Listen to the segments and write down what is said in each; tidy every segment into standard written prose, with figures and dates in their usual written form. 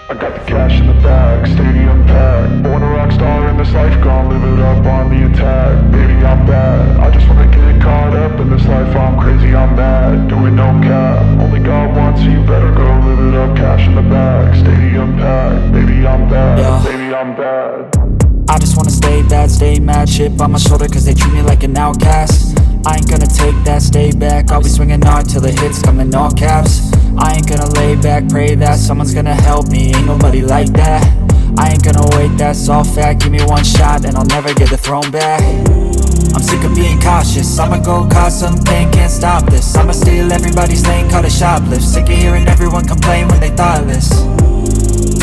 I got the cash in the bag, stadium packed. Born a rock star in this life, gon' live it up on the attack. Baby, I'm bad, I just wanna get caught up in this life. I'm crazy, I'm mad, doing no cap. Only God wants, so you better go live it up. Cash in the bag, stadium packed. Baby, I'm bad, Yeah. baby, I'm bad. I just wanna stay bad, stay mad. Chip on my shoulder cause they treat me like an outcast. I ain't gonna take that, stay back. I'll be swinging hard till the hits come in all caps. I ain't gonna lay back, pray that someone's gonna help me. Ain't nobody like that. I ain't gonna wait, that's all fact. Give me one shot and I'll never get the throne back. I'm sick of being cautious, I'ma go cause some pain, can't stop this. I'ma steal everybody's lane, call it shoplift. Sick of hearing everyone complain when they thoughtless.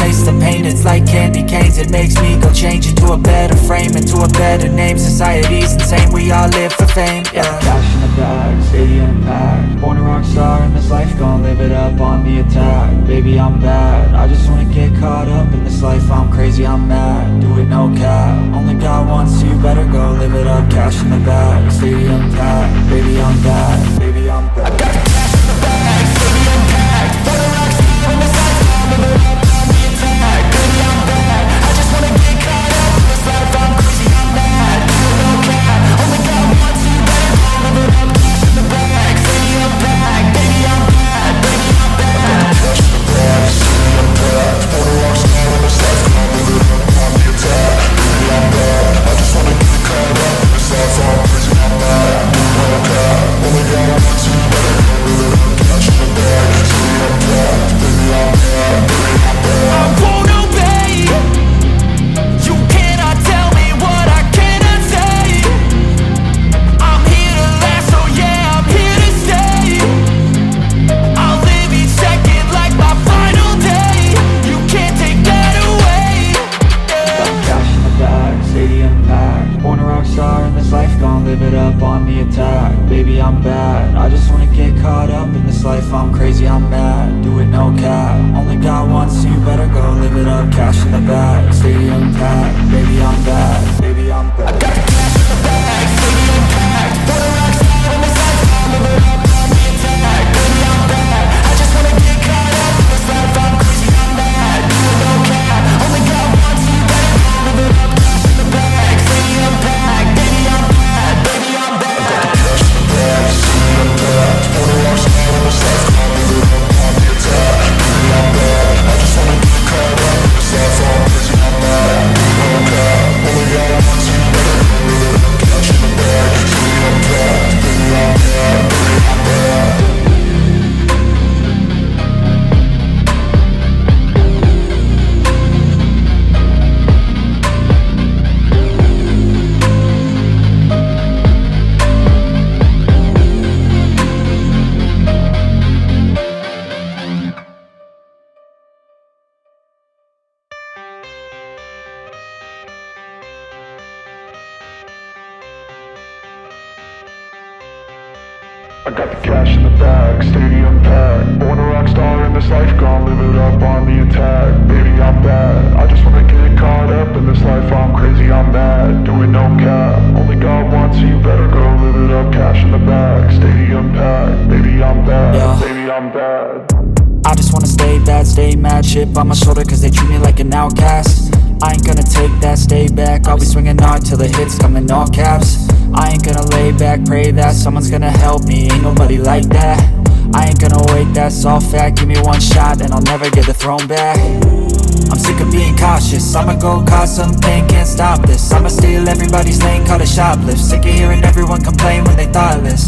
Taste the pain, it's like candy canes. It makes me go change into a better frame, into a better name. Society's insane, we all live for fame, yeah. Cash in the bag, stadium packed. Born a rock star in this life, gon' live it up on the attack. Baby, I'm bad, I just wanna get caught up in this life. I'm crazy, I'm mad, do it no cap. Only God wants, so you better go live it up. Cash in the bag, stadium packed. Baby, I'm bad, baby, I'm bad. I got the cash in the bag, stadium packed. Born a rock star in this life, gon' live it up. Baby, I'm bad, I just wanna get caught up in this life. I'm crazy, I'm mad, do it no cap. Only God wants, so you better go live it up. Cash in the bag, stadium packed. Baby, I'm bad, baby, I'm bad. Cash in the bag, stadium packed. Born a rock star in this life, gon' live it up on the attack. Baby, I'm bad, I just wanna get caught up in this life. I'm crazy, I'm mad, do it no cap. Only God wants, so you better go live it up. Cash in the bag, stadium packed. Baby, I'm bad, baby, I'm bad. I won't obey. You cannot tell me what I cannot say. I'm here to last, so yeah, I'm here to stay. I'll live each second like my final day. You can't take that away, yeah. Cash in the bag, stadium packed. Born a rock star in this life, gon' live it up on the attack. Baby, I'm bad, I just wanna get caught up in this life. I'm crazy, I'm mad, do it no cap. Only God wants, so you better go live it up. Cash in the bag, stadium packed. Baby, I'm bad, baby, I'm bad. I got the cash in the bag, stadium packed. Born a rock star in this life, gon' live it up on the attack. Baby, I'm bad, I just wanna get caught up in this life. I'm crazy, I'm mad, do it no cap. Only God wants, so you better go live it up. Cash in the bag, stadium packed. Baby, I'm bad, baby, I'm bad. I got the cash in the bag, stadium packed. Born a rock star in this life, gon' live it up on the attack. Baby, I'm bad, I just wanna get caught up in this life. I'm crazy, I'm mad, do it no cap. Only God wants, so you better go live it up. Cash in the bag, stadium packed. Baby, I'm bad, baby, I'm bad. I got the cash in the bag, stadium packed. Born a rock star in this life, gon' live it up on the attack. Baby, I'm bad, I just wanna get caught up in this life. I'm crazy, I'm mad, do it no cap. Only God wants, so you better go live it up. Cash in the bag, stadium packed. Baby, I'm bad, Yeah. baby, I'm bad. I just wanna stay bad, stay mad. Chip on my shoulder cause they treat me like an outcast. I ain't gonna take that, stay back. I'll be swinging hard till the hits come in all caps. I ain't gonna lay back, pray that someone's gonna help me. Ain't nobody like that. I ain't gonna wait, that's all fact. Give me one shot and I'll never get the throne back. I'm sick of being cautious, I'ma go cause some pain, can't stop this. I'ma steal everybody's lane, call it shoplift. Sick of hearing everyone complain when they thoughtless.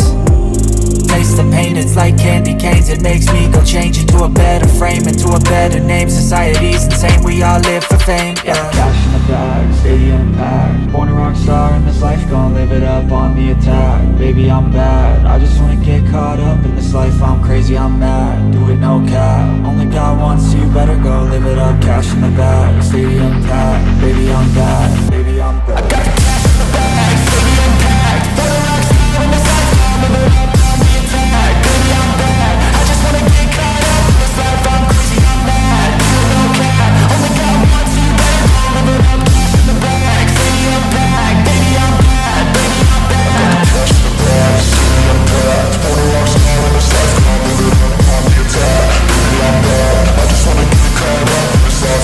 Taste the pain, it's like candy canes. It makes me go change into a better frame, into a better name. Society's insane, we all live for fame, yeah. Cash in the bag, stadium packed. Born a rock star in this life, gon' live it up on the attack. Baby, I'm bad, I just wanna get caught up in this life. I'm crazy, I'm mad, do it no cap. Only God wants, so you better go live it up. Cash in the bag, stadium packed. Baby, I'm bad, baby, I'm bad. I got the cash in the bag, stadium packed. Born a rock star in this life, gon' live it up on the attack. Baby, I'm bad, I just wanna get caught up in this life. I'm crazy, I'm mad, do it no cap. Only God wants, so you better go live it up. Cash in the bag, stadium packed. Baby, I'm bad, baby, I'm bad. I got the cash in the bag, stadium packed. Born a rock star in this life, gon' live it up on the attack. Baby, I'm bad, I just wanna get caught up in this life.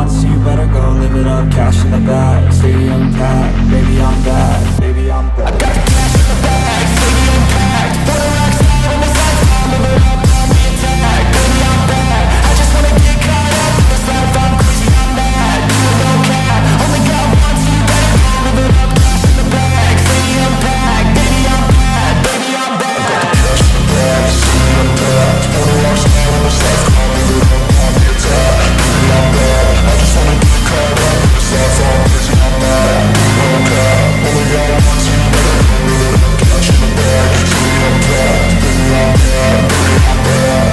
once, so you better go live it up. Cash in the bag, stadium packed. Baby, I'm bad, baby, I'm bad. I got the cash in the bag, stadium packed. For the rocks on the side, live it up on the attack. Baby, I'm bad, I just wanna get caught up in this life, I'm crazy, I'm mad. Do it no cap, only got one, so you better go live it up. Cash in the bag, stadium packed. Baby, I'm bad, baby, I'm bad. I got the cash in the bag, stadium packed. For the rocks on the side, live it up on the attack. Baby, I'm bad, I just wanna get caught up in this life, I'm crazy, I'm mad. No cap, only got one, so you better go live it up. Cash in the bag, stadium packed. Baby, I'm bad, baby, I'm bad.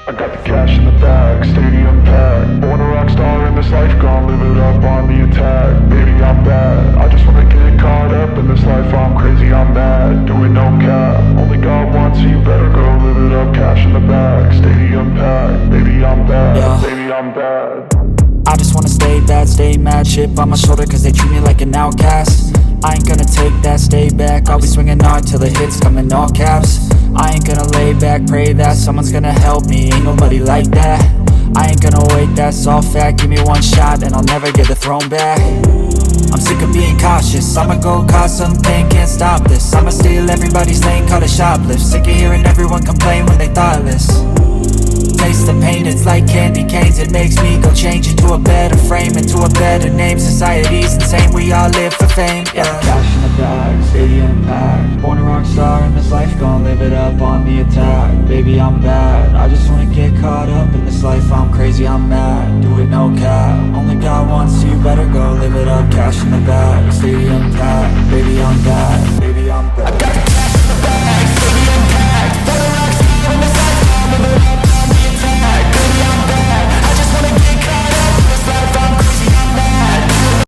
I got the cash in the bag, stadium packed. Born a rock star in this life, gon' live it up on the attack. Baby, I'm bad, I just wanna get caught up in this life, I'm crazy, I'm mad. Doing no cap, only got one, so you better go live it up. Cash in the bag, stadium packed. Baby, I'm bad, Yeah. baby, I'm bad. I just wanna stay bad, stay mad. Chip on my shoulder cause they treat me like an outcast. I ain't gonna take that, stay back. I'll be swinging hard till the hits come in all caps. I ain't gonna lay back, pray that someone's gonna help me. Ain't nobody like that. I ain't gonna wait, that's all fact. Give me one shot and I'll never get the throne back. I'm sick of being cautious, I'ma go cause something, can't stop this. I'ma steal everybody's lane, call it shoplift. Sick of hearing everyone complain when they thoughtless. Taste the pain, it's like candy canes. It makes me go change into a better frame, into a better name. Society's insane, we all live for fame, yeah. Cash in the bag, stadium packed. Born a rock star in this life, gon' live it up on the attack. Baby, I'm bad, I just wanna get caught up in this life, I'm crazy, I'm mad. Do it no cap, only got one, so you better go live it up. Cash in the bag, stadium packed. Baby, I'm bad.